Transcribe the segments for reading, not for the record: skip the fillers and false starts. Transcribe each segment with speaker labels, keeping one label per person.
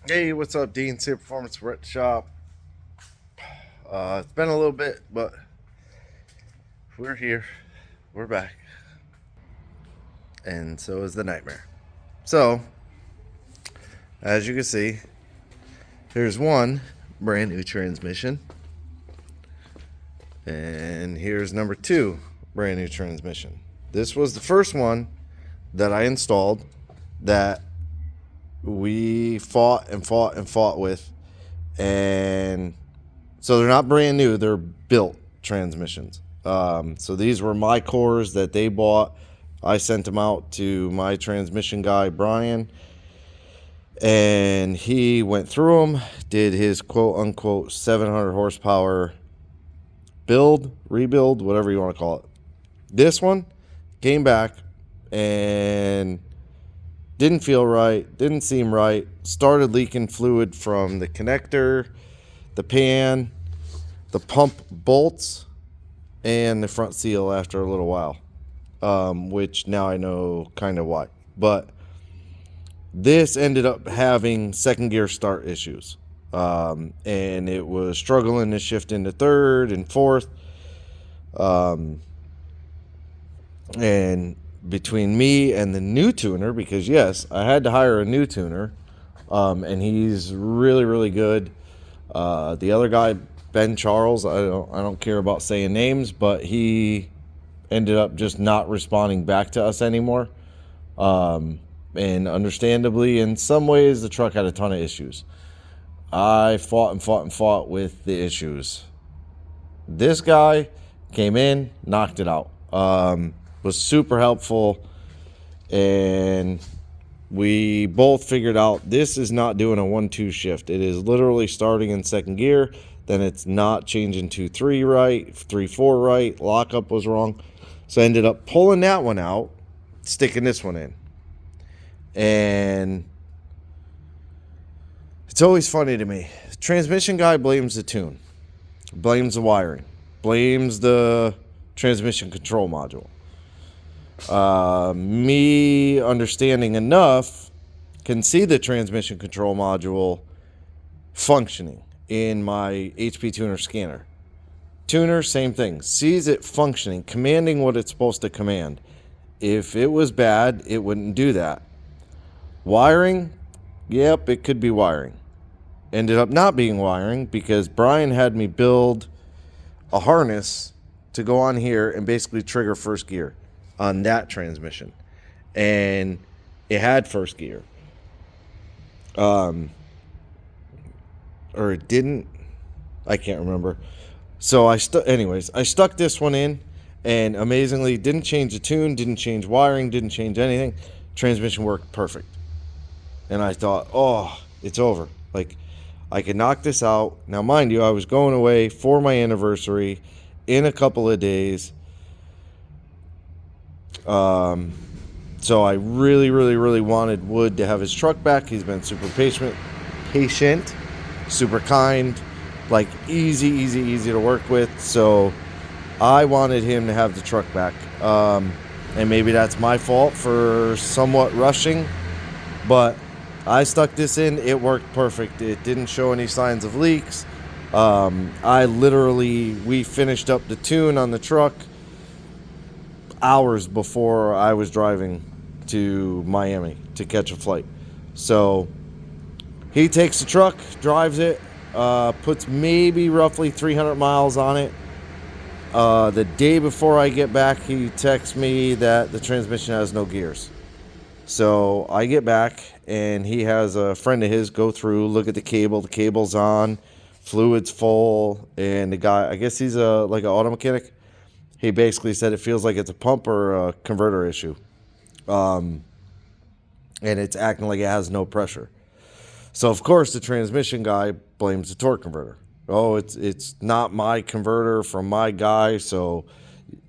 Speaker 1: Hey, what's up, Dean? Soooo Performance. We're at the shop. It's been a little bit, but we're here. We're back. And so is the nightmare. So, as you can see, here's one brand new transmission. And here's number two brand new transmission. This was the first one that I installed that we fought with. And so they're not brand new, they're built transmissions. So these were my cores that they bought. I sent them out to my transmission guy, Brian, and he went through them, did his quote unquote 700 horsepower rebuild, whatever you want to call it. This one came back and didn't feel right, didn't seem right, started leaking fluid from the connector, the pan, the pump bolts, and the front seal after a little while, which now I know kind of why. But this ended up having second gear start issues, and it was struggling to shift into third and fourth, and between me and the new tuner, because yes, I had to hire a new tuner, and he's really, really good. The other guy, Ben Charles, I don't care about saying names, but he ended up just not responding back to us anymore. And understandably, in some ways, the truck had a ton of issues. I fought with the issues. This guy came in, knocked it out. Was super helpful, and we both figured out this is not doing a 1-2 shift. It is literally starting in second gear, then it's not changing to 3 right, 3-4 right. Lockup was wrong, so I ended up pulling that one out, sticking this one in. And it's always funny to me. The transmission guy blames the tune, blames the wiring, blames the transmission control module. Me understanding enough can see the transmission control module functioning in my HP tuner scanner. Tuner, same thing, sees it functioning, commanding what it's supposed to command. If it was bad, it wouldn't do that. Wiring, yep, it could be wiring. Ended up not being wiring because Brian had me build a harness to go on here and basically trigger first gear on that transmission, and it had first gear, or it didn't. I can't remember. So I stuck this one in, and amazingly didn't change the tune, didn't change wiring, didn't change anything. Transmission worked perfect, and I thought, oh, it's over. Like, I can knock this out now. Mind you, I was going away for my anniversary in a couple of days. So I really wanted Wood to have his truck back. He's been super patient, super kind, like easy to work with. So I wanted him to have the truck back. And maybe that's my fault for somewhat rushing, but I stuck this in. It worked perfect. It didn't show any signs of leaks. We finished up the tune on the truck hours before I was driving to Miami to catch a flight. So he takes the truck, drives it, puts maybe roughly 300 miles on it. The day before I get back, he texts me that the transmission has no gears. So I get back, and he has a friend of his go through, look at the cable. The cable's on, fluid's full, and the guy, I guess he's like an auto mechanic. He basically said it feels like it's a pump or a converter issue. And it's acting like it has no pressure. So, of course, the transmission guy blames the torque converter. Oh, it's not my converter from my guy, so,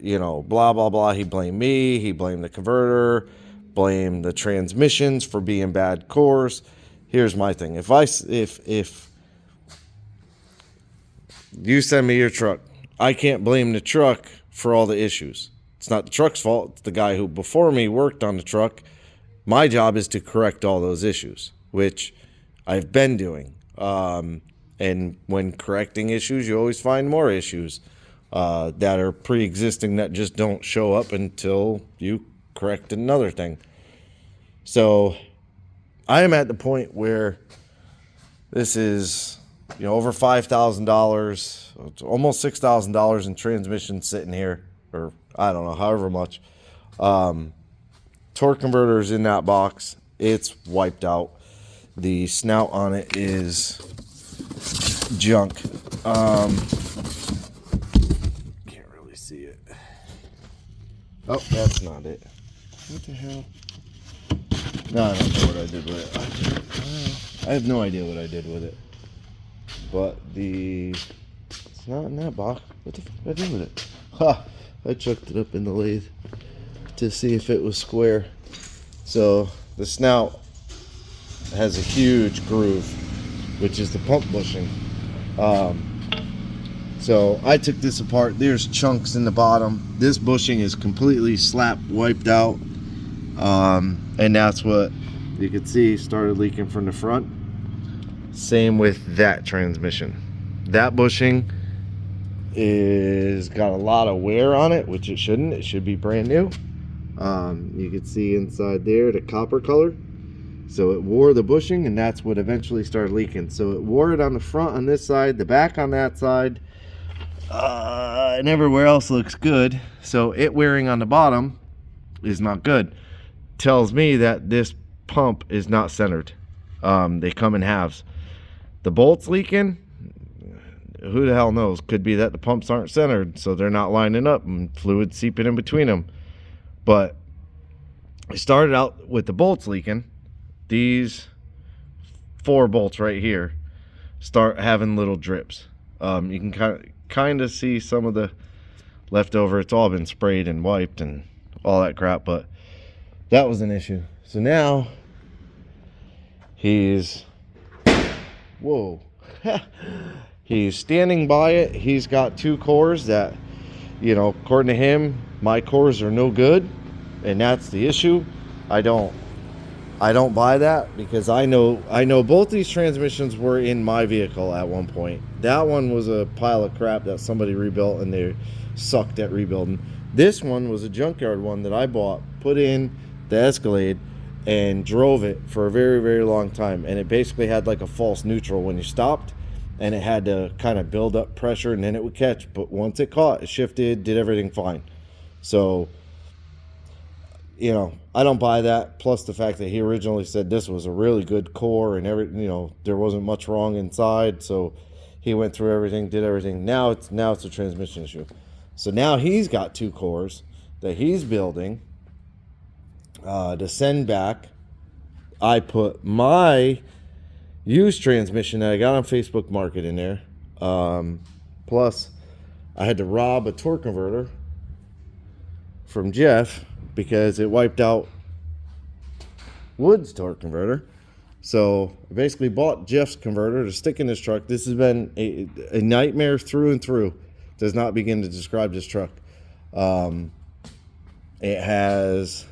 Speaker 1: blah, blah, blah. He blamed me. He blamed the converter, blamed the transmissions for being bad cores. Here's my thing. If you send me your truck, I can't blame the truck for all the issues. It's not the truck's fault. It's the guy who before me worked on the truck. My job is to correct all those issues, which I've been doing. And when correcting issues, you always find more issues that are pre-existing that just don't show up until you correct another thing. So I am at the point where this is, over $5,000, it's almost $6,000 in transmission sitting here, or I don't know, however much. Torque converter is in that box. It's wiped out. The snout on it is junk. Can't really see it. Oh, that's not it. What the hell? No, I don't know what I did with it. I have no idea what I did with it. But it's not in that box. What the fuck did I do with it? Ha! I chucked it up in the lathe to see if it was square. So the snout has a huge groove, which is the pump bushing. So I took this apart. There's chunks in the bottom. This bushing is completely wiped out. And that's what you can see started leaking from the front. Same with that transmission. That bushing is got a lot of wear on it, which it shouldn't. It should be brand new. You can see inside there the copper color. So it wore the bushing, and that's what eventually started leaking. So it wore it on the front on this side, the back on that side, and everywhere else looks good. So it wearing on the bottom is not good. Tells me that this pump is not centered. They come in halves. The bolts leaking, who the hell knows? Could be that the pumps aren't centered, so they're not lining up and fluid seeping in between them. But I started out with the bolts leaking. These 4 bolts right here start having little drips. You can kind of see some of the leftover. It's all been sprayed and wiped and all that crap, but that was an issue. So now he's he's standing by it. He's got 2 cores that, according to him, my cores are no good, and that's the issue. I don't buy that, because I know both these transmissions were in my vehicle at one point. That one was a pile of crap that somebody rebuilt, and they sucked at rebuilding. This one was a junkyard one that I bought, put in the Escalade, and drove it for a very, very long time. And it basically had like a false neutral when you stopped, and it had to kind of build up pressure, and then it would catch. But once it caught, it shifted, did everything fine. So, I don't buy that. Plus the fact that he originally said this was a really good core, and there wasn't much wrong inside. So he went through everything, did everything. Now it's a transmission issue. So now he's got 2 cores that he's building to send back. I put my used transmission that I got on Facebook Market in there. Plus I had to rob a torque converter from Jeff because it wiped out Wood's torque converter. So I basically bought Jeff's converter to stick in this truck. This has been a nightmare through and through. Does not begin to describe this truck. It has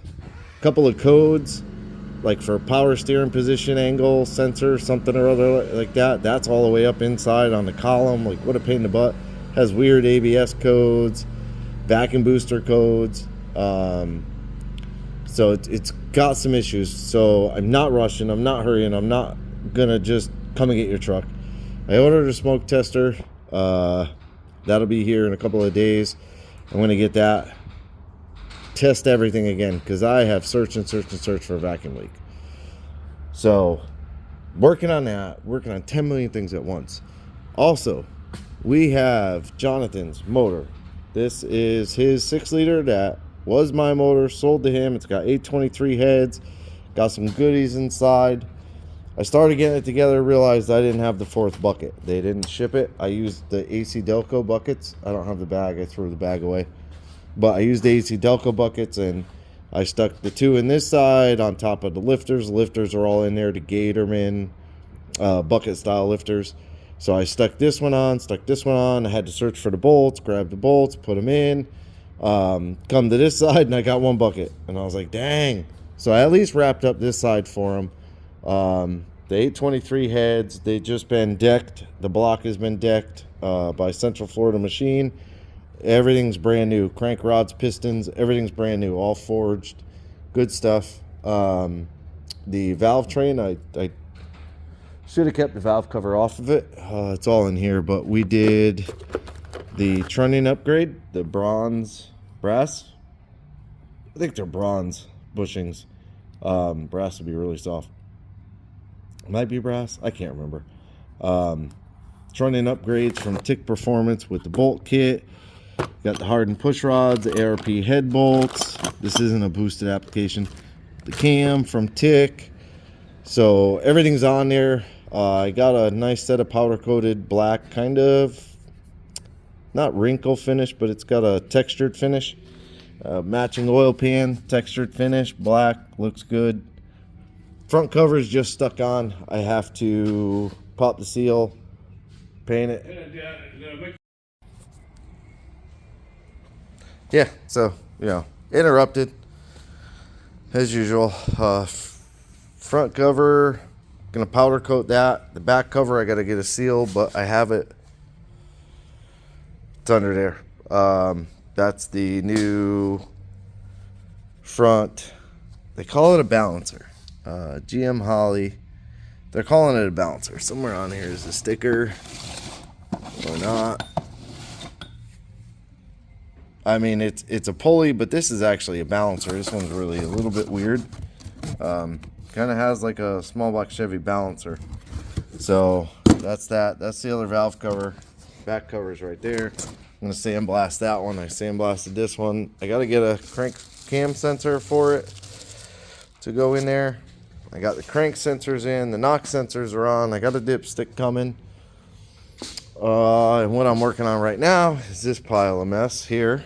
Speaker 1: a couple of codes, like for power steering position, angle, sensor, something or other like that. That's all the way up inside on the column. Like, what a pain in the butt. Has weird ABS codes, vacuum booster codes. So it's got some issues. So I'm not rushing. I'm not hurrying. I'm not gonna just come and get your truck. I ordered a smoke tester. That'll be here in a couple of days. I'm gonna get that. Test everything again, because I have searched for a vacuum leak. So working on that, working on 10 million things at once. Also, we have Jonathan's motor. This is his 6-liter that was my motor, sold to him. It's got 823 heads, got some goodies inside. I started getting it together, realized I didn't have the 4th bucket. They didn't ship it. I used the AC Delco buckets. I don't have the bag. I threw the bag away. But I used the AC Delco buckets, and I stuck the 2 in this side on top of the lifters. The lifters are all in there, the Gatorman bucket style lifters. So I stuck this one on. I had to search for the bolts, grab the bolts, put them in. Come to this side, and I got 1 bucket. And I was like, dang. So I at least wrapped up this side for him. The 823 heads, they've just been decked. The block has been decked by Central Florida Machine. Everything's brand new. Crank rods, pistons, everything's brand new. All forged. Good stuff. The valve train, I should have kept the valve cover off of it. It's all in here, but we did the trunnion upgrade, the brass. I think they're bronze bushings. Brass would be really soft. Might be brass. I can't remember. Trunnion upgrades from Tick Performance with the bolt kit. Got the hardened push rods, the ARP head bolts. This isn't a boosted application. The cam from Tick. So everything's on there. I got a nice set of powder coated black, kind of not wrinkle finish, but it's got a textured finish. Matching oil pan, textured finish, black, looks good. Front cover is just stuck on. I have to pop the seal, paint it. Yeah, so, interrupted as usual. Front cover, gonna powder coat that. The back cover, I gotta get a seal, but I have it. It's under there. That's the new front. They call it a balancer. GM Holly. They're calling it a balancer. Somewhere on here is a sticker. Or not. I mean, it's a pulley, but this is actually a balancer. This one's really a little bit weird. Kind of has like a small block Chevy balancer. So that's that. That's the other valve cover. Back cover is right there. I'm going to sandblast that one. I sandblasted this one. I got to get a crank cam sensor for it to go in there. I got the crank sensors in. The knock sensors are on. I got a dipstick coming. And what I'm working on right now is this pile of mess here.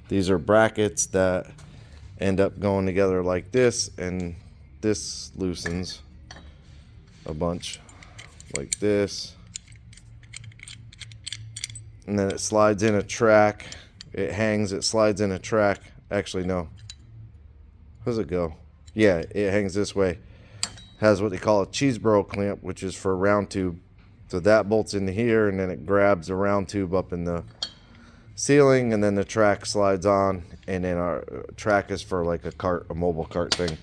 Speaker 1: These are brackets that end up going together like this, and this loosens a bunch like this. And then it slides in a track. It hangs, it slides in a track. Actually, no. How does it go? Yeah, it hangs this way. Has what they call a cheesebro clamp, which is for a round tube. So that bolts into here, and then it grabs a round tube up in the ceiling, and then the track slides on, and then our track is for like a cart, a mobile cart thing.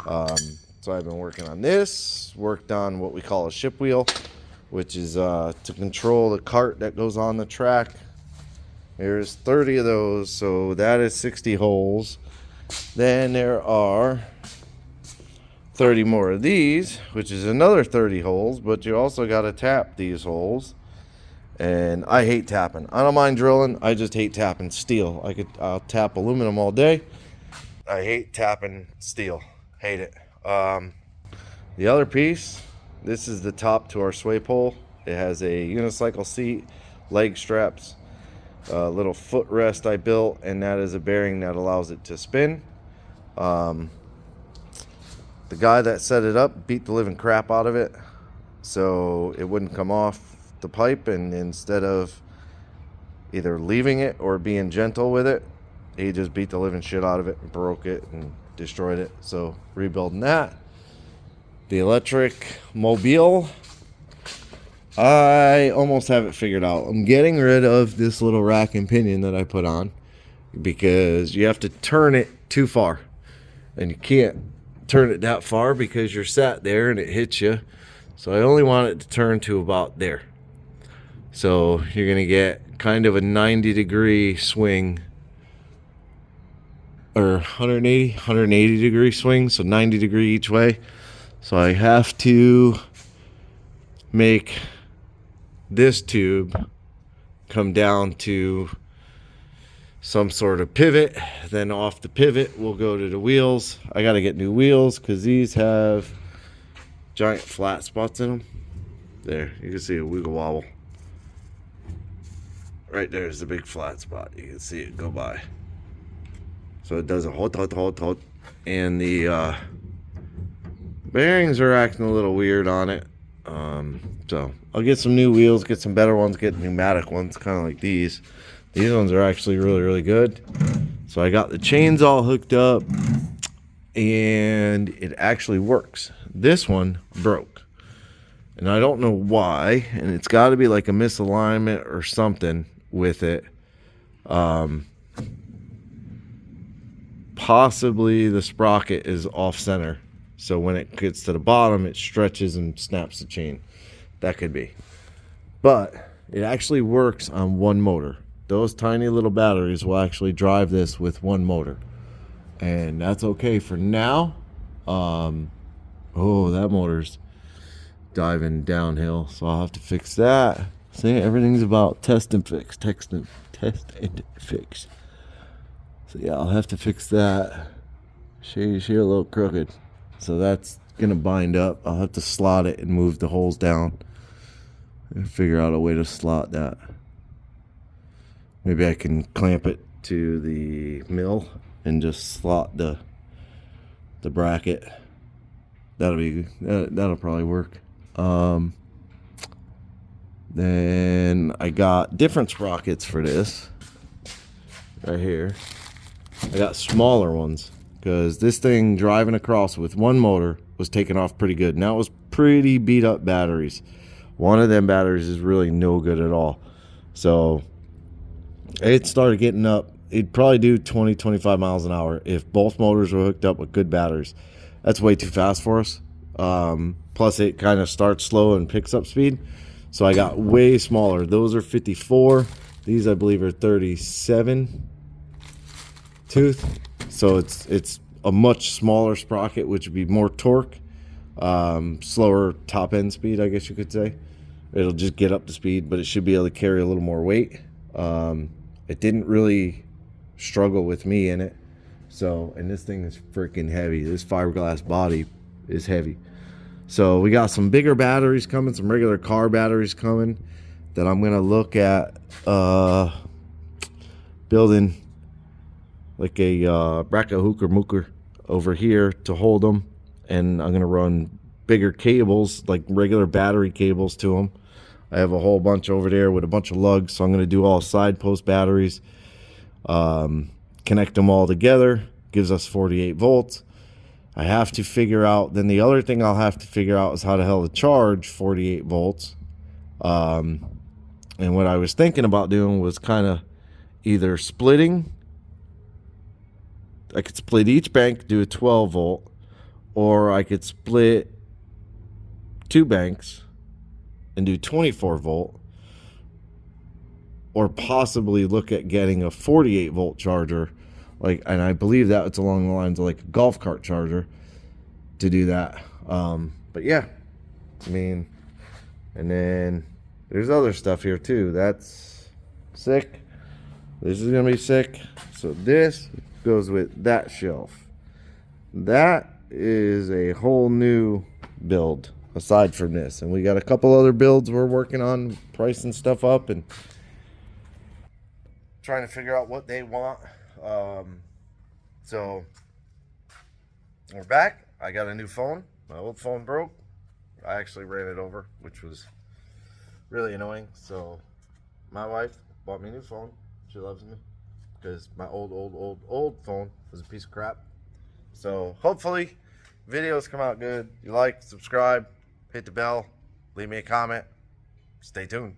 Speaker 1: So I've been working on this. Worked on what we call a ship wheel, which is to control the cart that goes on the track. There's 30 of those, so that is 60 holes. Then there are 30 more of these, which is another 30 holes, but you also got to tap these holes. And I hate tapping. I don't mind drilling, I just hate tapping steel. I'll tap aluminum all day. I hate tapping steel. Hate it. The other piece, this is the top to our sway pole. It has a unicycle seat, leg straps, a little footrest I built, and that is a bearing that allows it to spin. The guy that set it up beat the living crap out of it, so it wouldn't come off the pipe, and instead of either leaving it or being gentle with it, he just beat the living shit out of it and broke it and destroyed it. So rebuilding that. The electric mobile, I almost have it figured out. I'm getting rid of this little rack and pinion that I put on because you have to turn it too far, and you can't turn it that far because you're sat there and it hits you. So I only want it to turn to about there. So you're going to get kind of a 90-degree swing, or 180 degree swing, so 90 degree each way. So I have to make this tube come down to some sort of pivot. Then off the pivot, we'll go to the wheels. I got to get new wheels because these have giant flat spots in them. There, you can see a wiggle wobble. Right there's the big flat spot. You can see it go by. So it does a hot. And the bearings are acting a little weird on it. So I'll get some new wheels, get some better ones, get pneumatic ones, kind of like these. These ones are actually really, really good. So I got the chains all hooked up. and it actually works. This one broke, and I don't know why, and it's got to be like a misalignment or something with it. Possibly the sprocket is off center, so when it gets to the bottom it stretches and snaps the chain. That could be, but it actually works on one motor. Those tiny little batteries will actually drive this with one motor, and that's okay for now. Oh, that motor's diving downhill, so I'll have to fix that. See, everything's about test and fix, test and fix. So yeah, I'll have to fix that. She's a little crooked, so that's gonna bind up. I'll have to slot it and move the holes down and figure out a way to slot that. Maybe I can clamp it to the mill and just slot the bracket. That'll probably work. Then I got different sprockets for this right here. I got smaller ones because this thing driving across with one motor was taking off pretty good. Now it was pretty beat up batteries. One of them batteries is really no good at all. So it started getting up. It'd probably do 20-25 miles an hour if both motors were hooked up with good batteries. That's way too fast for us. Plus it kind of starts slow and picks up speed. So I got way smaller. Those are 54. These I believe are 37 tooth. So it's a much smaller sprocket, which would be more torque, slower top end speed, I guess you could say. It'll just get up to speed, but it should be able to carry a little more weight. It didn't really struggle with me in it. So, and this thing is freaking heavy. This fiberglass body is heavy. So we got some bigger batteries coming, some regular car batteries coming that I'm gonna look at building like a bracket hooker mooker over here to hold them, and I'm gonna run bigger cables, like regular battery cables, to them. I have a whole bunch over there with a bunch of lugs, so I'm gonna do all side post batteries, connect them all together. Gives us 48 volts. I have to figure out, then the other thing I'll have to figure out is how the hell to charge 48 volts. And what I was thinking about doing was kind of either splitting. I could split each bank, do a 12 volt, or I could split two banks and do 24 volt, or possibly look at getting a 48 volt charger, and I believe that it's along the lines of like a golf cart charger to do that. But yeah, I mean, and then there's other stuff here too. That's sick. This is gonna be sick. So this goes with that shelf. That is a whole new build aside from this, and we got a couple other builds we're working on, pricing stuff up and trying to figure out what they want. So we're back. I got a new phone. My old phone broke. I actually ran it over, which was really annoying. So my wife bought me a new phone. She loves me because my old phone was a piece of crap. So hopefully videos come out good. You like, subscribe, hit the bell, leave me a comment. Stay tuned.